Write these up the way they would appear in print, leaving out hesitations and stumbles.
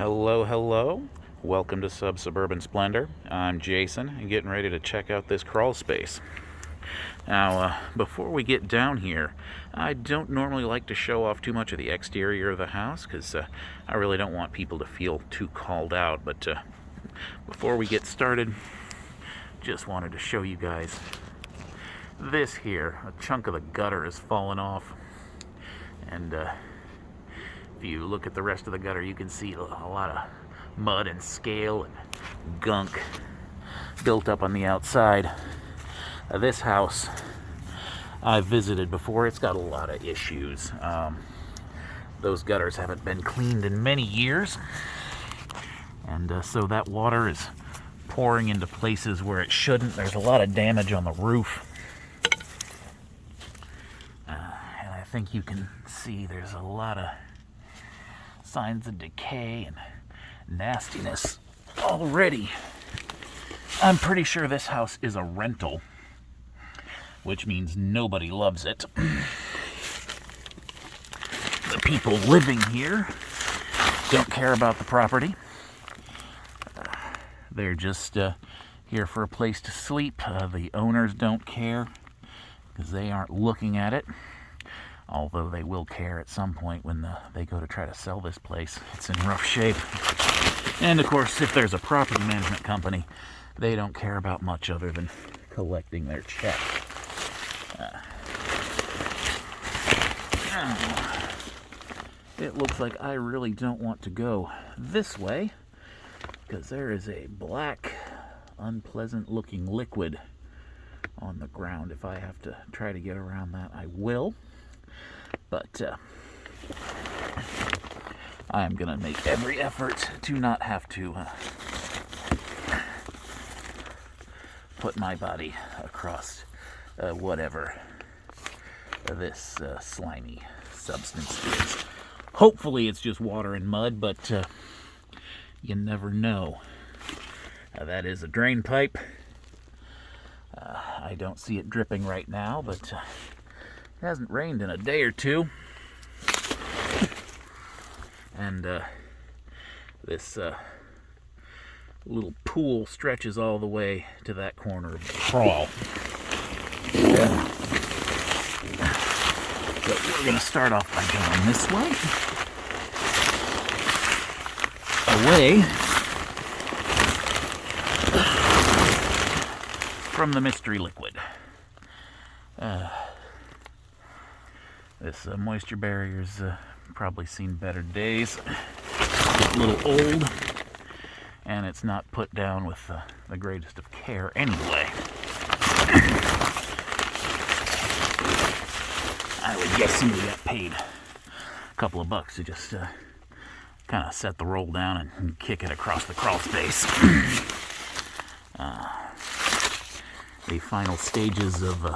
Hello, hello. Welcome to Sub-Suburban Splendor. I'm Jason and getting ready to check out this crawl space. Now, before we get down here, I don't normally like to show off too much of the exterior of the house because I really don't want people to feel too called out. But before we get started, just wanted to show you guys this here. A chunk of the gutter has fallen off, and if you look at the rest of the gutter, you can see a lot of mud and scale and gunk built up on the outside. This house I've visited before. It's got a lot of issues. Those gutters haven't been cleaned in many years, and so that water is pouring into places where it shouldn't. There's a lot of damage on the roof, and I think you can see there's a lot of signs of decay and nastiness already. I'm pretty sure this house is a rental, which means nobody loves it. The people living here don't care about the property. They're just here for a place to sleep. The owners don't care because they aren't looking at it. Although they will care at some point when they go to try to sell this place. It's in rough shape. And of course, if there's a property management company, they don't care about much other than collecting their check. It looks like I really don't want to go this way because there is a black, unpleasant looking liquid on the ground. If I have to try to get around that, I will. But I'm going to make every effort to not have to put my body across whatever this slimy substance is. Hopefully it's just water and mud, but you never know. That is a drain pipe. I don't see it dripping right now, but it hasn't rained in a day or two. And this little pool stretches all the way to that corner of the crawl. But we're going to start off by going this way. Away from the mystery liquid. This moisture barrier's probably seen better days. It's a little old, and it's not put down with the greatest of care anyway. I would guess somebody got paid a couple of bucks to just kind of set the roll down and kick it across the crawl space. The final stages of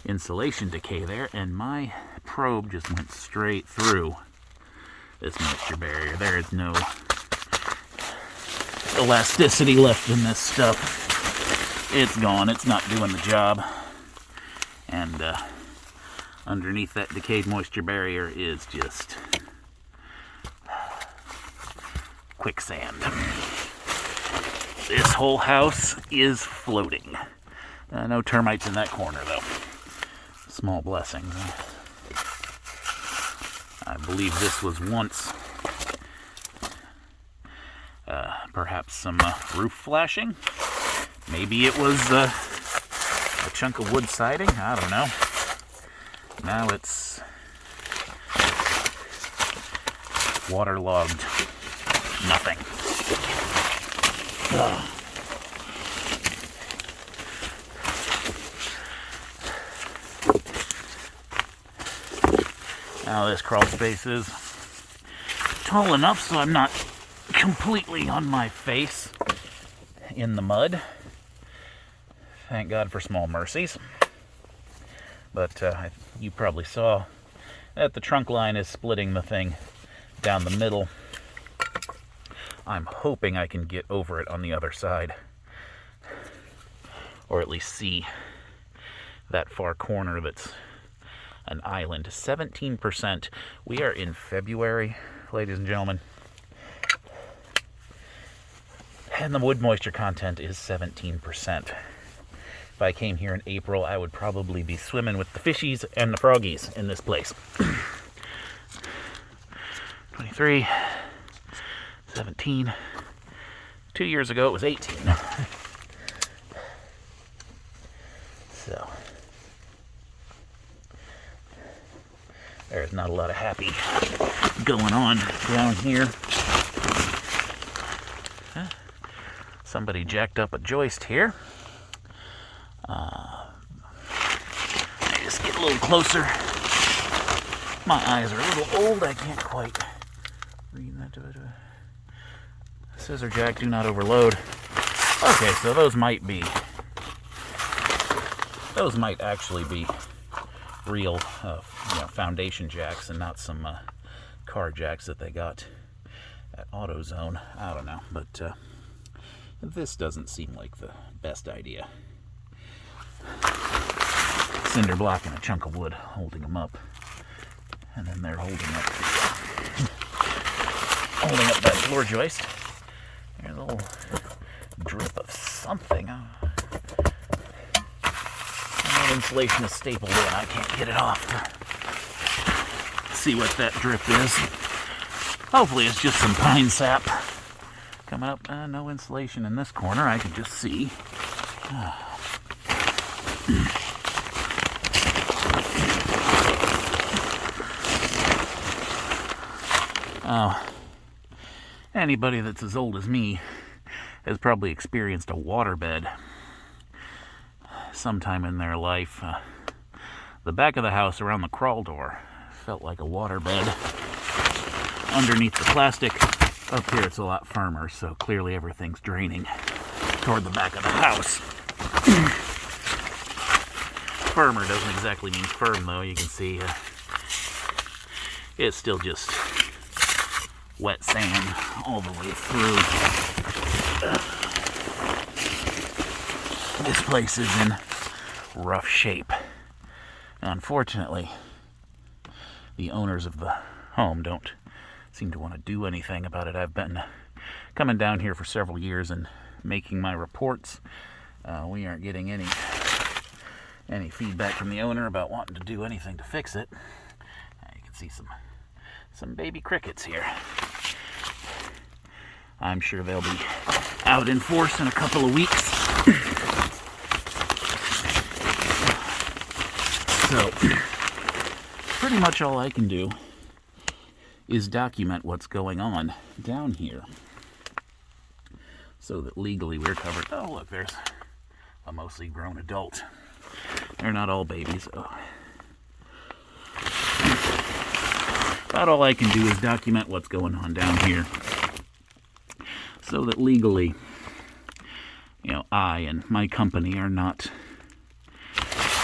insulation decay there, and my probe just went straight through this moisture barrier. There is no elasticity left in this stuff. It's gone. It's not doing the job. And underneath that decayed moisture barrier is just quicksand. This whole house is floating. No termites in that corner, though. Small blessings. I believe this was once perhaps some roof flashing. Maybe it was a chunk of wood siding. I don't know. Now it's waterlogged. Nothing. Ugh. Now this crawl space is tall enough so I'm not completely on my face in the mud. Thank God for small mercies. But you probably saw that the trunk line is splitting the thing down the middle. I'm hoping I can get over it on the other side, or at least see that far corner that's an island. 17%. We are in February, ladies and gentlemen. And the wood moisture content is 17%. If I came here in April, I would probably be swimming with the fishies and the froggies in this place. 23, 17. 2 years ago, it was 18. So, there's not a lot of happy going on down here. Somebody jacked up a joist here. Just get a little closer. My eyes are a little old. I can't quite read that. Scissor jack, do not overload. Okay, so those might actually be real foundation jacks and not some car jacks that they got at AutoZone. I don't know, but this doesn't seem like the best idea. Cinder block and a chunk of wood holding them up, and then they're holding up that floor joist. There's a little drip of something. That insulation is stapled in. I can't get it off to see what that drip is. Hopefully it's just some pine sap coming up. No insulation in this corner. I can just see. Oh, anybody that's as old as me has probably experienced a waterbed sometime in their life. The back of the house around the crawl door felt like a waterbed. Underneath the plastic, up here it's a lot firmer, so clearly everything's draining toward the back of the house. Firmer doesn't exactly mean firm, though. You can see it's still just wet sand all the way through. This place is in rough shape. Unfortunately, the owners of the home don't seem to want to do anything about it. I've been coming down here for several years and making my reports. We aren't getting any feedback from the owner about wanting to do anything to fix it. You can see some baby crickets here. I'm sure they'll be out in force in a couple of weeks. So, pretty much all I can do is document what's going on down here so that legally we're covered. Oh, look, there's a mostly grown adult. They're not all babies. Oh. About all I can do is document what's going on down here so that legally, I and my company are not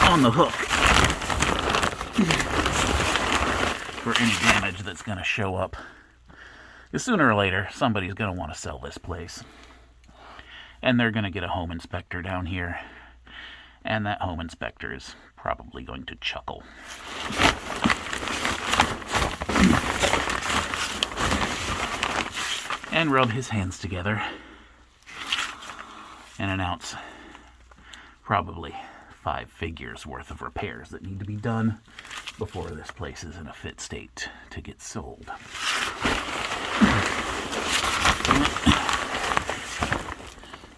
on the hook for any damage that's going to show up. Because sooner or later, somebody's going to want to sell this place. And they're going to get a home inspector down here. And that home inspector is probably going to chuckle. And rub his hands together and announce probably 5 figures worth of repairs that need to be done before this place is in a fit state to get sold.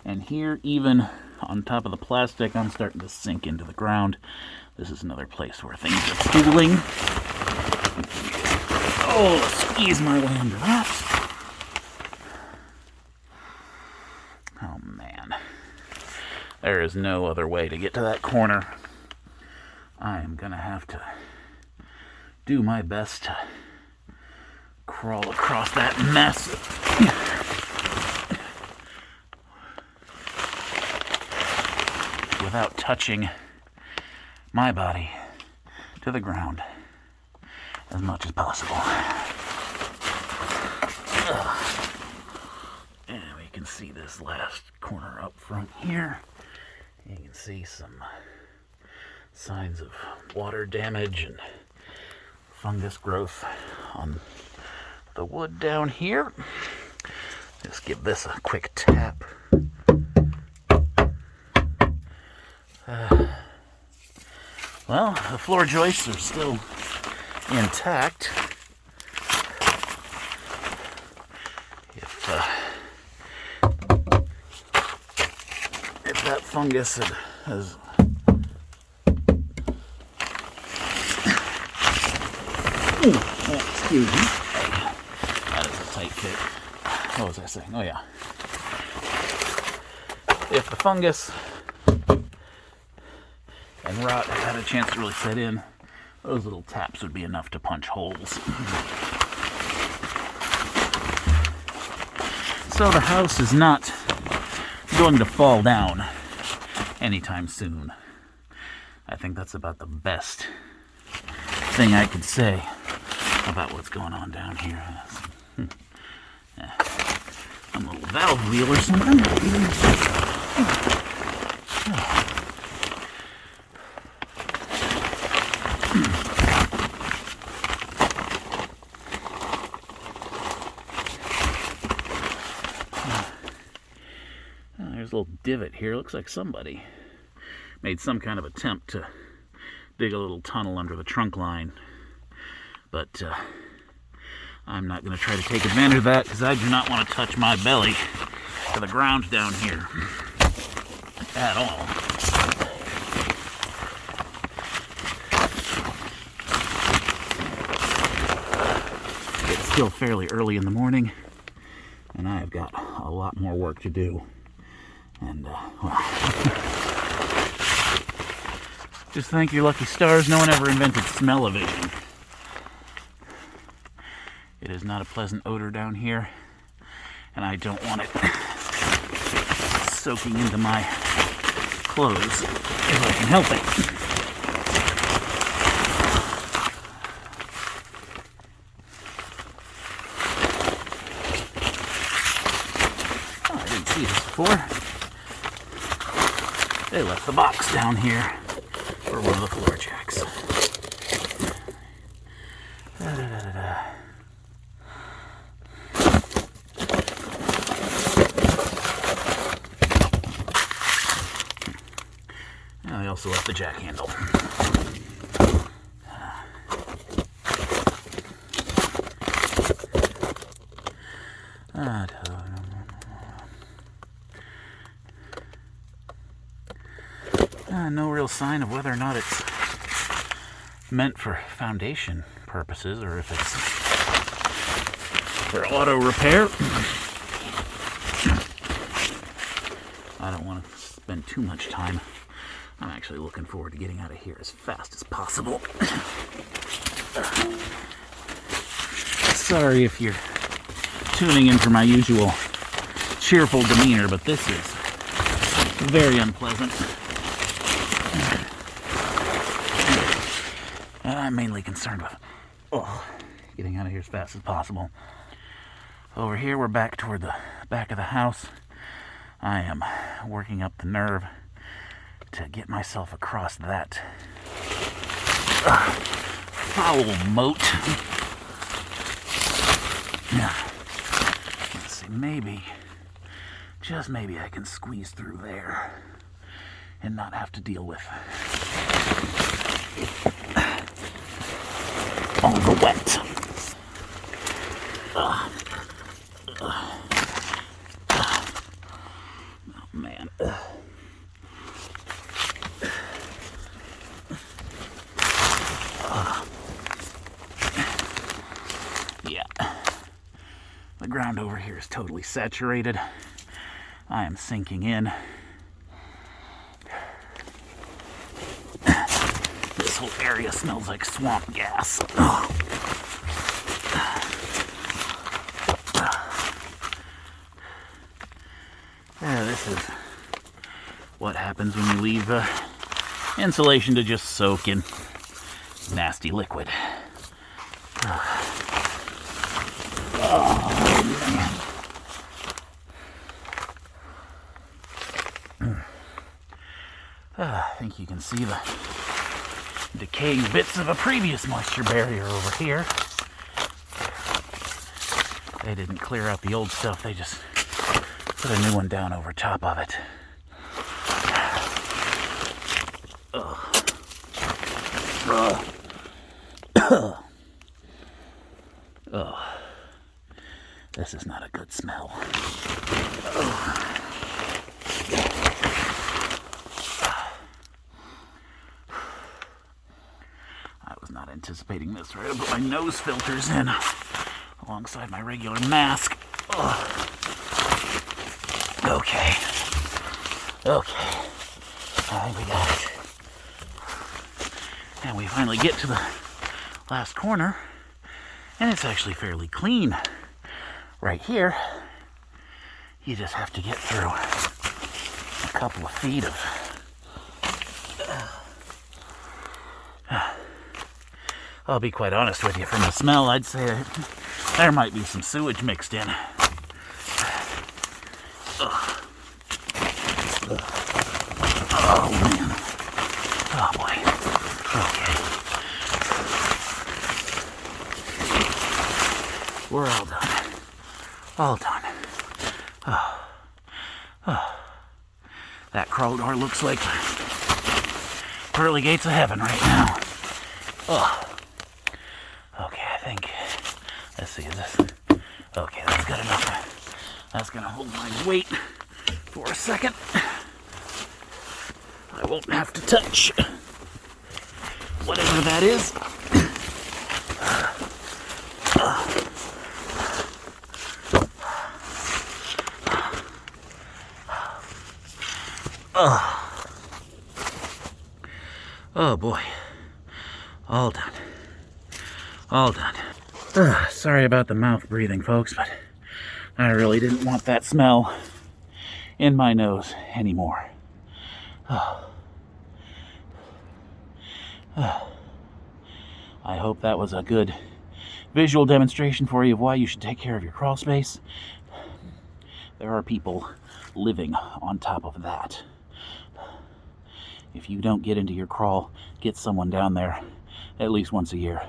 And here, even on top of the plastic, I'm starting to sink into the ground. This is another place where things are pooling. Oh, squeeze my way under that. Oh, man. There is no other way to get to that corner. I am going to have to do my best to crawl across that mess. Without touching my body to the ground as much as possible. And we can see this last corner up front here. You can see some signs of water damage and fungus growth on the wood down here. Just give this a quick tap. Well, the floor joists are still intact. If that fungus has excuse me. That is a tight fit. What was I saying? Oh yeah. If the fungus and rot had a chance to really set in, those little taps would be enough to punch holes. So the house is not going to fall down anytime soon. I think that's about the best thing I could say about what's going on down here. A little valve wheel or something. There's a little divot here. Looks like somebody made some kind of attempt to dig a little tunnel under the trunk line. But I'm not going to try to take advantage of that because I do not want to touch my belly to the ground down here at all. It's still fairly early in the morning, and I have got a lot more work to do. And, well, just thank your lucky stars no one ever invented smell-o-vision. It is not a pleasant odor down here, and I don't want it soaking into my clothes if I can help it. Oh, I didn't see this before. They left the box down here for one of the floor jacks. Now they also left the jack handle. No real sign of whether or not it's meant for foundation purposes or if it's for auto repair. I don't want to spend too much time. I'm actually looking forward to getting out of here as fast as possible. Sorry if you're tuning in for my usual cheerful demeanor, but this is very unpleasant. I'm mainly concerned with getting out of here as fast as possible. Over here, we're back toward the back of the house. I am working up the nerve to get myself across that foul moat. Let's see, maybe, just maybe I can squeeze through there and not have to deal with all the wet. Oh man. Yeah. The ground over here is totally saturated. I am sinking in. This whole area smells like swamp gas. This is what happens when you leave insulation to just soak in nasty liquid. I think you can see the decaying bits of a previous moisture barrier over here. They didn't clear out the old stuff, they just put a new one down over top of it. Oh, this is not a good smell. I was not anticipating this. Right, I put my nose filters in alongside my regular mask. Okay. Okay. I think we got it. And we finally get to the last corner, and it's actually fairly clean. Right here, you just have to get through a couple of feet of I'll be quite honest with you, from the smell, I'd say there might be some sewage mixed in. Oh, man. Oh, boy. Okay. We're all done. All done. That crawl door looks like pearly gates of heaven right now. Okay, I think, let's see, is this, okay, that's good enough. That's gonna hold my weight for a second. I won't have to touch whatever that is. Oh boy, all done. All done. Sorry about the mouth breathing, folks, but I really didn't want that smell in my nose anymore. I hope that was a good visual demonstration for you of why you should take care of your crawl space. There are people living on top of that. If you don't get into your crawl, get someone down there at least once a year.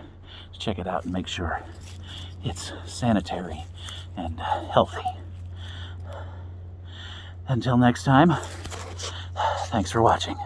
Check it out and make sure it's sanitary and healthy. Until next time, thanks for watching.